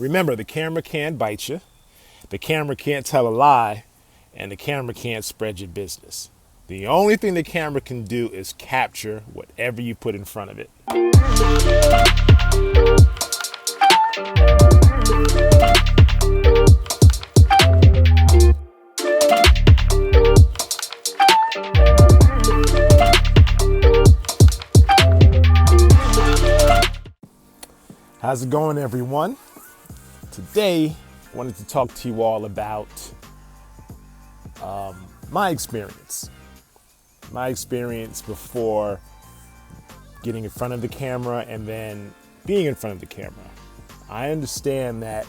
Remember, the camera can't bite you, the camera can't tell a lie, and the camera can't spread your business. The only thing the camera can do is capture whatever you put in front of it. How's it going, everyone? Today, I wanted to talk to you all about my experience before getting in front of the camera and then being in front of the camera. I understand that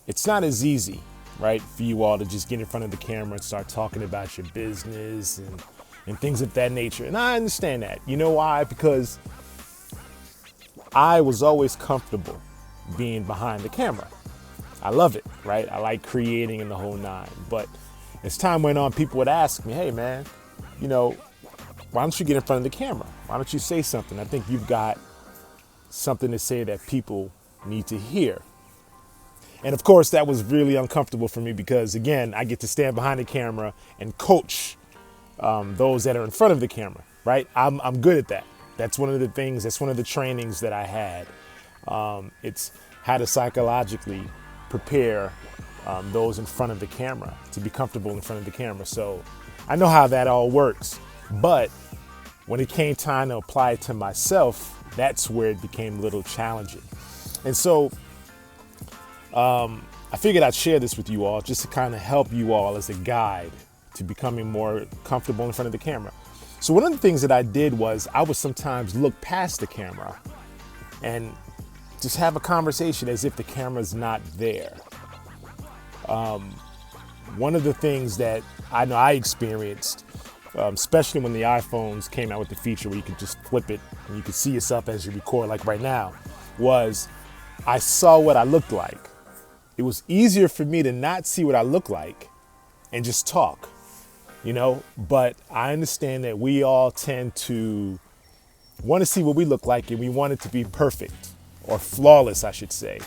it's not as easy, right, for you all to just get in front of the camera and start talking about your business and things of that nature. And I understand that. You know why? Because I was always comfortable being behind the camera. I love it, right? I like creating in the whole nine. But as time went on, people would ask me, hey man, why don't you get in front of the camera? Why don't you say something? I think you've got something to say that people need to hear. And of course, that was really uncomfortable for me because, again, I get to stand behind the camera and coach those that are in front of the camera, right? I'm good at that. That's one of the things, that's one of the trainings that I had. It's how to psychologically prepare those in front of the camera to be comfortable in front of the camera. So I know how that all works. But when it came time to apply it to myself, that's where it became a little challenging. And so I figured I'd share this with you all just to kind of help you all as a guide to becoming more comfortable in front of the camera. So one of the things that I did was I would sometimes look past the camera and just have a conversation as if the camera's not there. One of the things that I know I experienced, especially when the iPhones came out with the feature where you could just flip it and you could see yourself as you record like right now, was I saw what I looked like. It was easier for me to not see what I look like and just talk. But I understand that we all tend to want to see what we look like and we want it to be perfect or flawless, I should say.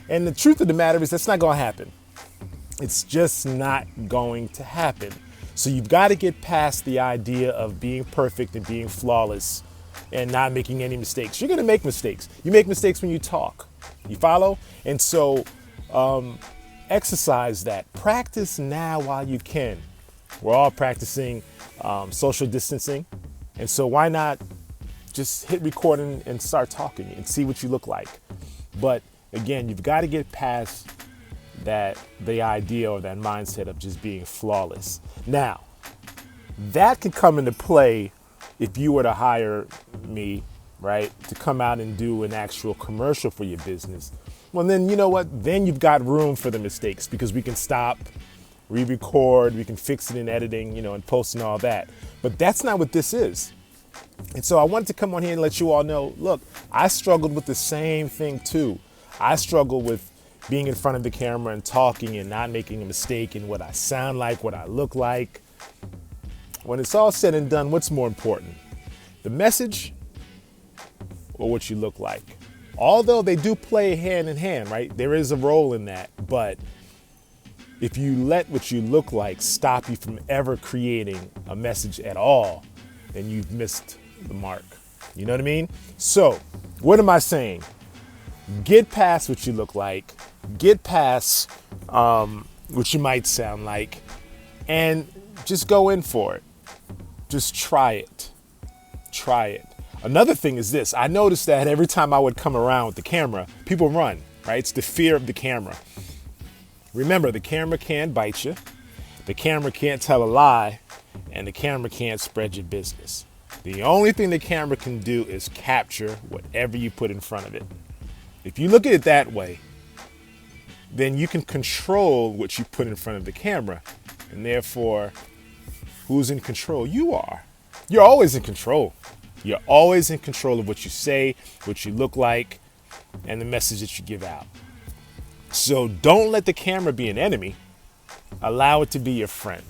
And the truth of the matter is that's not going to happen. It's just not going to happen. So you've got to get past the idea of being perfect and being flawless and not making any mistakes. You're going to make mistakes. You make mistakes when you talk. You follow? And so exercise that. Practice now while you can. We're all practicing social distancing. And so why not just hit record and start talking and see what you look like. But again, you've got to get past the idea or that mindset of just being flawless. Now, that could come into play if you were to hire me, right, to come out and do an actual commercial for your business. Well, then you know what? Then you've got room for the mistakes because we can stop, re-record, we can fix it in editing, and post and all that. But that's not what this is. And so I wanted to come on here and let you all know, look, I struggled with the same thing too. I struggled with being in front of the camera and talking and not making a mistake in what I sound like, what I look like. When it's all said and done, what's more important? The message or what you look like? Although they do play hand in hand, right? There is a role in that, but if you let what you look like stop you from ever creating a message at all, then you've missed the mark. You know what I mean? So what am I saying? Get past what you look like, get past what you might sound like, and just go in for it. Just try it. Try it. Another thing is this. I noticed that every time I would come around with the camera, people run, right? It's the fear of the camera. Remember, the camera can't bite you, the camera can't tell a lie, and the camera can't spread your business. The only thing the camera can do is capture whatever you put in front of it. If you look at it that way, then you can control what you put in front of the camera. And therefore, who's in control? You are. You're always in control. You're always in control of what you say, what you look like, and the message that you give out. So don't let the camera be an enemy. Allow it to be your friend.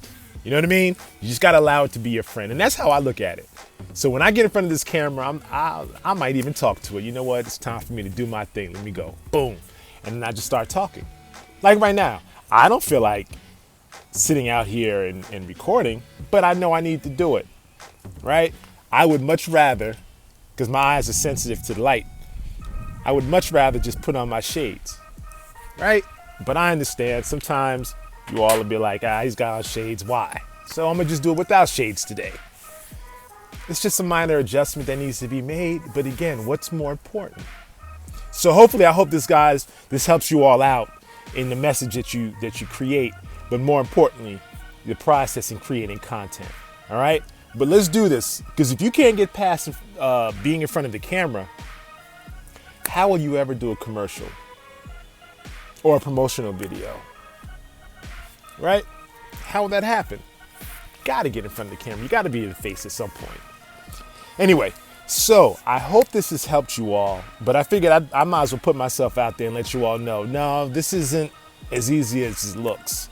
You know what I mean? You just got to allow it to be your friend. And that's how I look at it. So when I get in front of this camera, I might even talk to it. You know what? It's time for me to do my thing. Let me go. Boom. And then I just start talking. Like right now, I don't feel like sitting out here and recording, but I know I need to do it, right? I would much rather, because my eyes are sensitive to the light, I would much rather just put on my shades, right? But I understand sometimes you all will be like, he's got on shades, why? So I'm gonna just do it without shades today. It's just a minor adjustment that needs to be made, but again, what's more important? So hopefully, I hope this helps you all out in the message that you create, but more importantly, the process in creating content. All right, but let's do this, because if you can't get past being in front of the camera, how will you ever do a commercial or a promotional video? Right? How will that happen? Got to get in front of the camera. You got to be the face at some point. Anyway, so I hope this has helped you all, but I figured I might as well put myself out there and let you all know, no, this isn't as easy as it looks.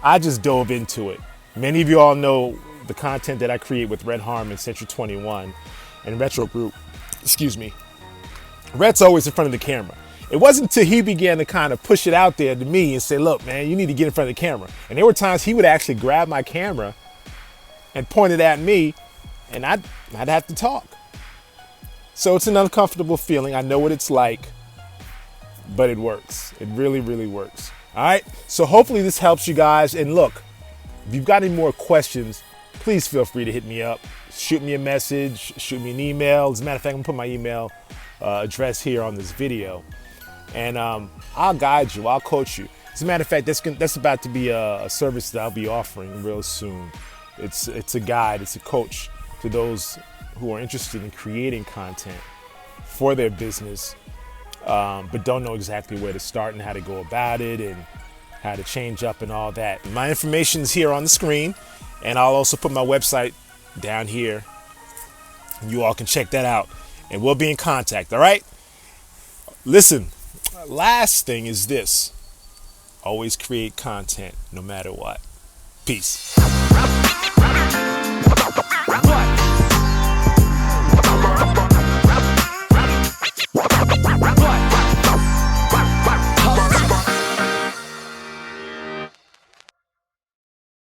I just dove into it. Many of you all know the content that I create with Red Harmon, Century 21, and Retro Group. Excuse me. Rhett's always in front of the camera. It wasn't until he began to kind of push it out there to me and say, look, man, you need to get in front of the camera. And there were times he would actually grab my camera and point it at me, and I'd have to talk. So it's an uncomfortable feeling. I know what it's like, but it works. It really, really works. All right. So hopefully this helps you guys. And look, if you've got any more questions, please feel free to hit me up. Shoot me a message, shoot me an email. As a matter of fact, I'm gonna put my email address here on this video. And I'll guide you, I'll coach you. As a matter of fact, that's about to be a service that I'll be offering real soon. It's a guide, it's a coach to those who are interested in creating content for their business, but don't know exactly where to start and how to go about it and how to change up and all that. My information is here on the screen, and I'll also put my website down here. You all can check that out, and we'll be in contact, all right? Listen, last thing is this. Always create content no matter what. Peace.